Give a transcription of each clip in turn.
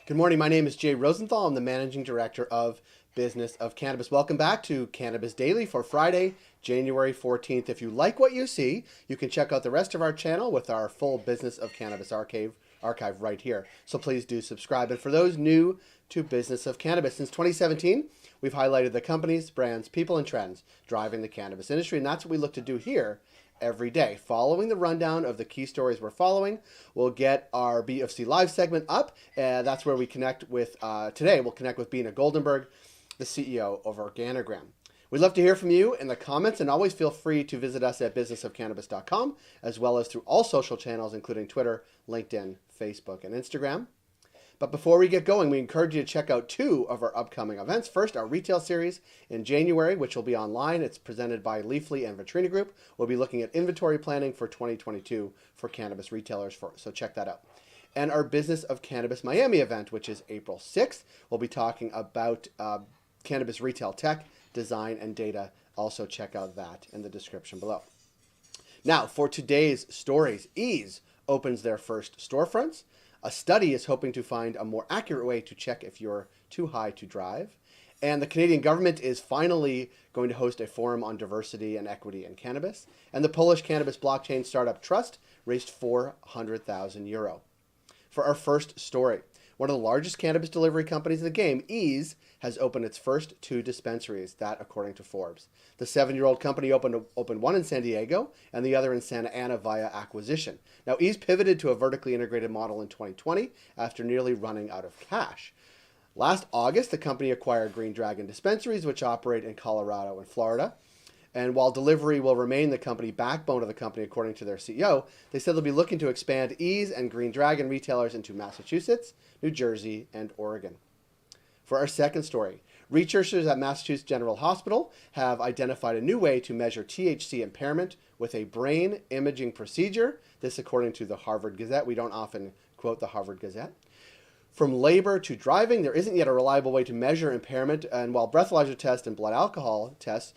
Good morning. My name is Jay Rosenthal. I'm the Managing Director of Business of Cannabis. Welcome back to Cannabis Daily for Friday, January 14th. If you like what you see, you can check out the rest of our channel with our full Business of Cannabis archive right here. So please do subscribe. And for those new to Business of Cannabis, since 2017, we've highlighted the companies, brands, people, and trends driving the cannabis industry. And that's what we look to do here every day. Following the rundown of the key stories we're following, we'll get our BofC live segment up, and that's where we connect with, today we'll connect with Beena Goldenberg, the CEO of Organigram. We'd love to hear from you in the comments, and always feel free to visit us at businessofcannabis.com, as well as through all social channels, including Twitter, LinkedIn, Facebook, and Instagram. But before we get going, we encourage you to check out two of our upcoming events. First, our retail series in January, which will be online. It's presented by Leafly and Vitrina Group. We'll be looking at inventory planning for 2022 for cannabis retailers, so check that out. And our Business of Cannabis Miami event, which is April 6th. We'll be talking about cannabis retail tech, design, and data. Also check out that in the description below. Now, for today's stories, Ease opens their first storefronts. A study is hoping to find a more accurate way to check if you're too high to drive. And the Canadian government is finally going to host a forum on diversity and equity in cannabis. And the Polish cannabis blockchain startup Trust raised €400,000. For our first story, one of the largest cannabis delivery companies in the game, Ease, has opened its first 2 dispensaries, that according to Forbes. The 7-year-old company opened one in San Diego and the other in Santa Ana via acquisition. Now, Ease pivoted to a vertically integrated model in 2020 after nearly running out of cash. Last August, the company acquired Green Dragon dispensaries, which operate in Colorado and Florida. And while delivery will remain the company backbone of the company, according to their CEO, they said they'll be looking to expand Ease and Green Dragon retailers into Massachusetts, New Jersey, and Oregon. For our second story, researchers at Massachusetts General Hospital have identified a new way to measure THC impairment with a brain imaging procedure. This according to the Harvard Gazette. We don't often quote the Harvard Gazette. From labor to driving, there isn't yet a reliable way to measure impairment, and while breathalyzer tests and blood alcohol tests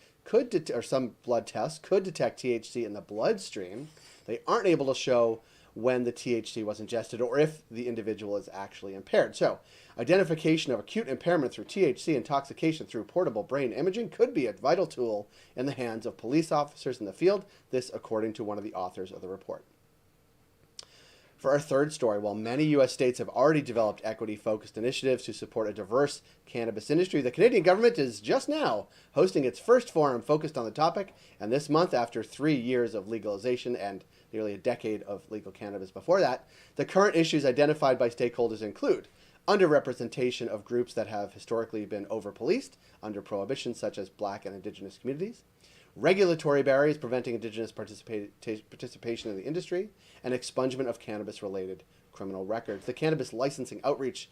some blood tests could detect THC in the bloodstream, they aren't able to show when the THC was ingested or if the individual is actually impaired. So, identification of acute impairment through THC intoxication through portable brain imaging could be a vital tool in the hands of police officers in the field, this according to one of the authors of the report. For our third story, while many U.S. states have already developed equity-focused initiatives to support a diverse cannabis industry, the Canadian government is just now hosting its first forum focused on the topic, and this month, after 3 years of legalization and nearly a decade of legal cannabis before that, the current issues identified by stakeholders include underrepresentation of groups that have historically been over-policed under prohibition, such as Black and Indigenous communities, regulatory barriers preventing Indigenous participation in the industry, and expungement of cannabis-related criminal records. The Cannabis Licensing Outreach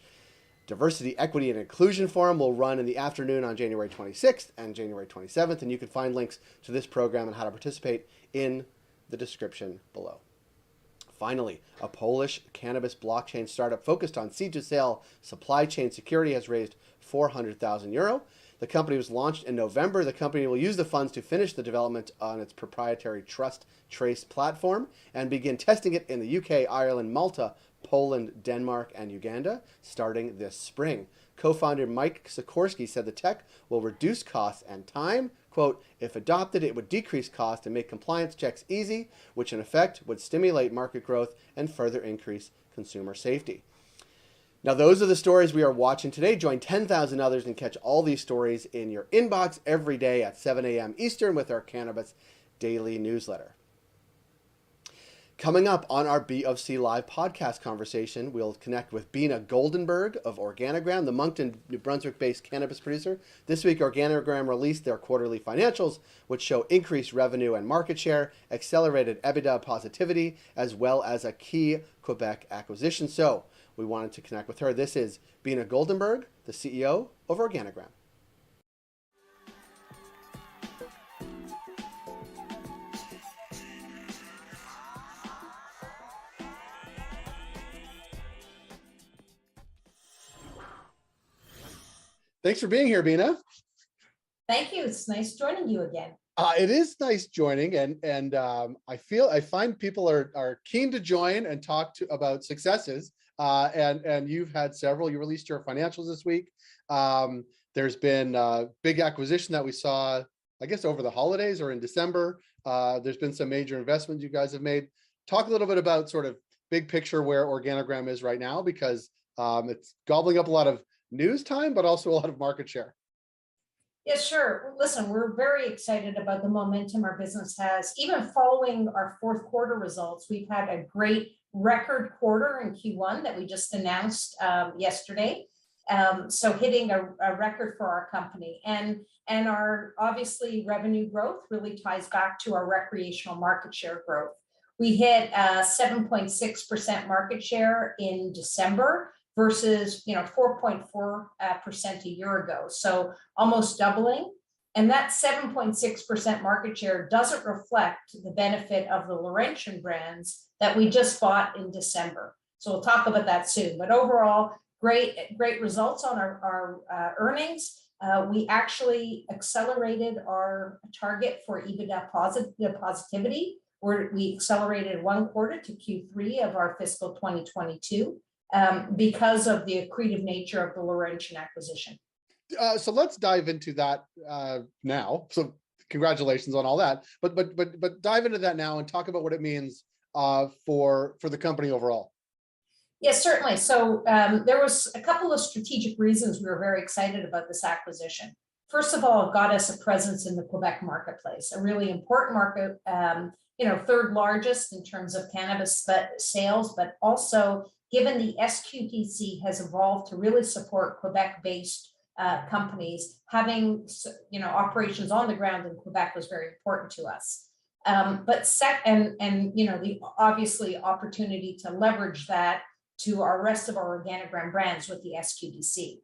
Diversity, Equity, and Inclusion Forum will run in the afternoon on January 26th and January 27th, and you can find links to this program and how to participate in the description below. Finally, a Polish cannabis blockchain startup focused on seed-to-sale supply chain security has raised €400,000. The company was launched in November. The company will use the funds to finish the development on its proprietary Trust Trace platform and begin testing it in the UK, Ireland, Malta, Poland, Denmark, and Uganda starting this spring. Co-founder Mike Sikorsky said the tech will reduce costs and time. Quote, if adopted, it would decrease cost and make compliance checks easy, which in effect would stimulate market growth and further increase consumer safety. Now, those are the stories we are watching today. Join 10,000 others and catch all these stories in your inbox every day at 7 a.m. Eastern with our Cannabis Daily newsletter. Coming up on our BofC Live podcast conversation, we'll connect with Beena Goldenberg of Organigram, the Moncton, New Brunswick-based cannabis producer. This week, Organigram released their quarterly financials, which show increased revenue and market share, accelerated EBITDA positivity, as well as a key Quebec acquisition. So, we wanted to connect with her. This is Beena Goldenberg, the CEO of Organigram. Thanks for being here, Beena. Thank you. It's nice joining you again. It is nice joining, and I find people are keen to join and talk about successes and you've had several. You released your financials this week. There's been a big acquisition that we saw, I guess, over the holidays or in December. There's been some major investments you guys have made. Talk a little bit about sort of big picture where Organigram is right now, because it's gobbling up a lot of news time, but also a lot of market share. Yeah, sure. Listen, we're very excited about the momentum our business has. Even following our fourth quarter results, we've had a great record quarter in Q1 that we just announced yesterday. So hitting a record for our company, and our obviously revenue growth really ties back to our recreational market share growth. We hit 7.6% market share in December versus 4.4% a year ago, so almost doubling. And that 7.6% market share doesn't reflect the benefit of the Laurentian brands that we just bought in December. So we'll talk about that soon. But overall, great results on our earnings. We actually accelerated our target for EBITDA positivity, where we accelerated one quarter to Q3 of our fiscal 2022 because of the accretive nature of the Laurentian acquisition. So let's dive into that now. So congratulations on all that, but dive into that now and talk about what it means for the company overall. Yes, certainly. So there was a couple of strategic reasons we were very excited about this acquisition. First of all, it got us a presence in the Quebec marketplace, a really important market, third largest in terms of cannabis sales, but also given the SQDC has evolved to really support Quebec-based companies, having operations on the ground in Quebec was very important to us. But the obviously opportunity to leverage that to our rest of our Organigram brands with the SQDC.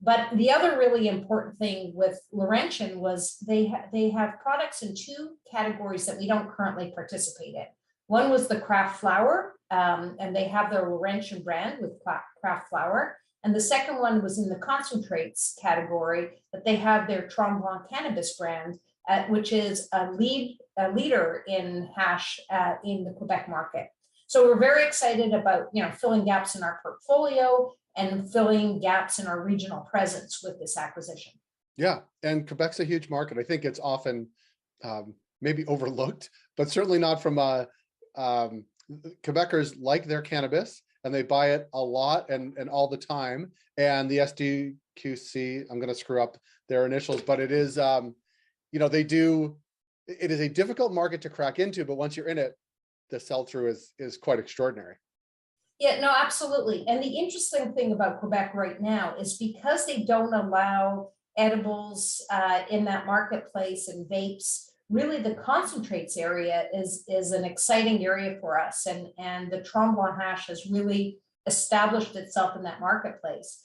But the other really important thing with Laurentian was they have products in two categories that we don't currently participate in. One was the craft flower, and they have their Laurentian brand with craft flower. And the second one was in the concentrates category, that they have their Tremblant Cannabis brand, which is a leader in hash in the Quebec market. So we're very excited about filling gaps in our portfolio and filling gaps in our regional presence with this acquisition. Yeah, and Quebec's a huge market. I think it's often maybe overlooked, but certainly not from Quebecers like their cannabis, and they buy it a lot and all the time. And the SQDC, I'm going to screw up their initials, but it is, it is a difficult market to crack into, but once you're in it, the sell-through is quite extraordinary. Yeah, no, absolutely. And the interesting thing about Quebec right now is because they don't allow edibles in that marketplace and vapes, really the concentrates area is an exciting area for us. And the Tremblant hash has really established itself in that marketplace.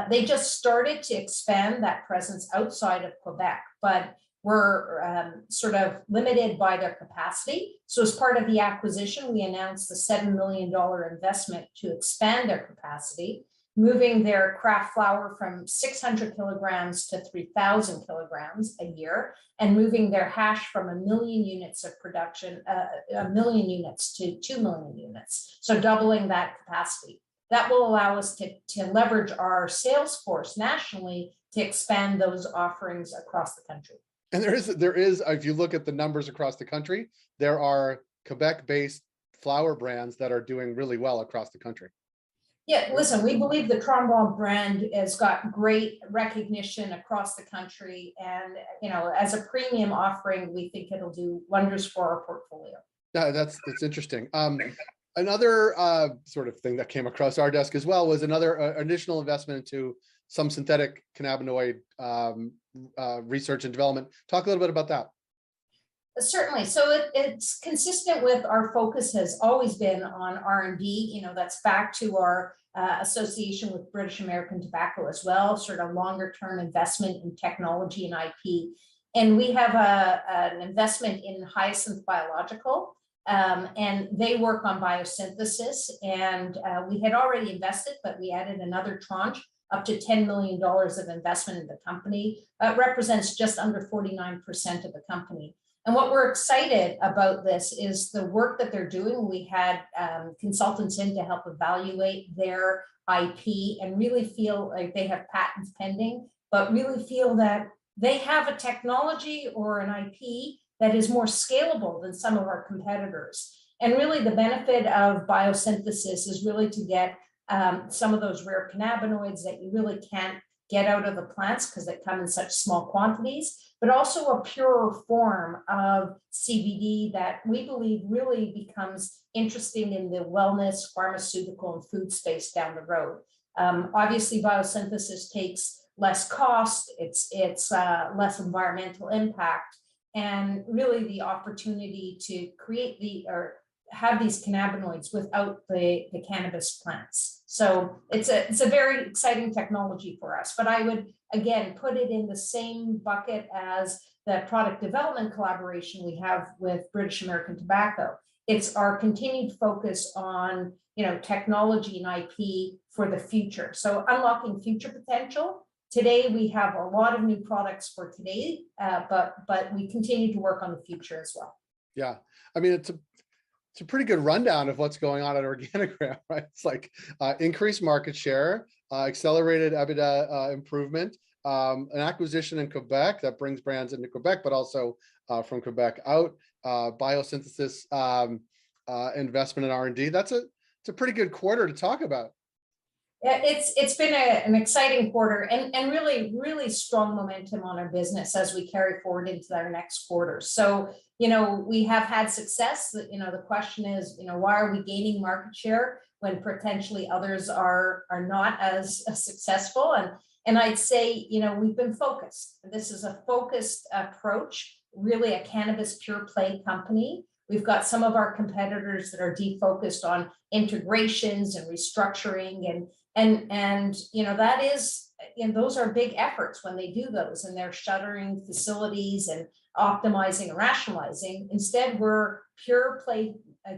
They just started to expand that presence outside of Quebec, but were sort of limited by their capacity. So as part of the acquisition, we announced the $7 million investment to expand their capacity, moving their craft flower from 600 kilograms to 3,000 kilograms a year, and moving their hash from 1 million units of production, 1 million units to 2 million units. So doubling that capacity. That will allow us to leverage our sales force nationally to expand those offerings across the country. And there is, if you look at the numbers across the country, there are Quebec-based flower brands that are doing really well across the country. Yeah, listen, we believe the Tremblant brand has got great recognition across the country, and as a premium offering, we think it'll do wonders for our portfolio. Yeah, that's interesting. Another sort of thing that came across our desk as well was another additional investment into some synthetic cannabinoid research and development. Talk a little bit about that. Certainly. So it's consistent with our focus has always been on R&D. That's back to our association with British American Tobacco as well, sort of longer term investment in technology and IP. And we have an investment in Hyacinth Biological, and they work on biosynthesis. And we had already invested, but we added another tranche up to $10 million of investment in the company. Represents just under 49% of the company. And what we're excited about this is the work that they're doing. We had consultants in to help evaluate their IP and really feel like they have patents pending, but really feel that they have a technology or an IP that is more scalable than some of our competitors. And really the benefit of biosynthesis is really to get some of those rare cannabinoids that you really can't get out of the plants because they come in such small quantities, but also a purer form of CBD that we believe really becomes interesting in the wellness, pharmaceutical, and food space down the road. Obviously, biosynthesis takes less cost, it's less environmental impact, and really the opportunity to create or have these cannabinoids without the cannabis plants. So it's a very exciting technology for us, but I would again put it in the same bucket as the product development collaboration we have with British American Tobacco. It's our continued focus on technology and IP for the future. So unlocking future potential. Today we have a lot of new products for today, but we continue to work on the future as well. Yeah, I mean it's a pretty good rundown of what's going on at Organigram, right? It's like increased market share, accelerated EBITDA improvement, an acquisition in Quebec that brings brands into Quebec, but also from Quebec out, biosynthesis investment in R&D. It's a pretty good quarter to talk about. Yeah, it's been an exciting quarter and really strong momentum on our business as we carry forward into our next quarter. So, we have had success. The question is, why are we gaining market share when potentially others are not as successful? And I'd say, we've been focused. This is a focused approach, really a cannabis pure play company. We've got some of our competitors that are defocused on integrations and restructuring and that is, those are big efforts when they do those, and they're shuttering facilities and optimizing and rationalizing. Instead, we're pure play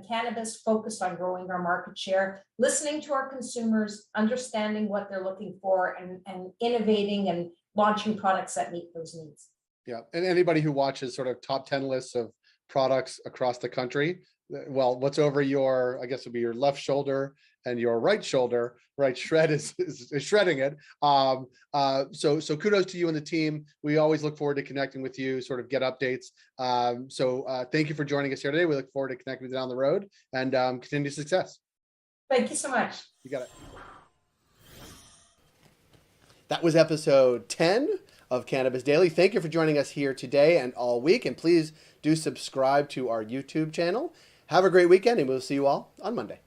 cannabis focused on growing our market share, listening to our consumers, understanding what they're looking for, and innovating and launching products that meet those needs. Yeah, and anybody who watches sort of top 10 lists of products across the country, well, what's over your, I guess would be your left shoulder and your right shoulder, right shred is shredding it. So kudos to you and the team. We always look forward to connecting with you, sort of get updates. So thank you for joining us here today. We look forward to connecting with you down the road and continued success. Thank you so much. You got it. That was episode 10 of Cannabis Daily. Thank you for joining us here today and all week. And please do subscribe to our YouTube channel. Have a great weekend, and we'll see you all on Monday.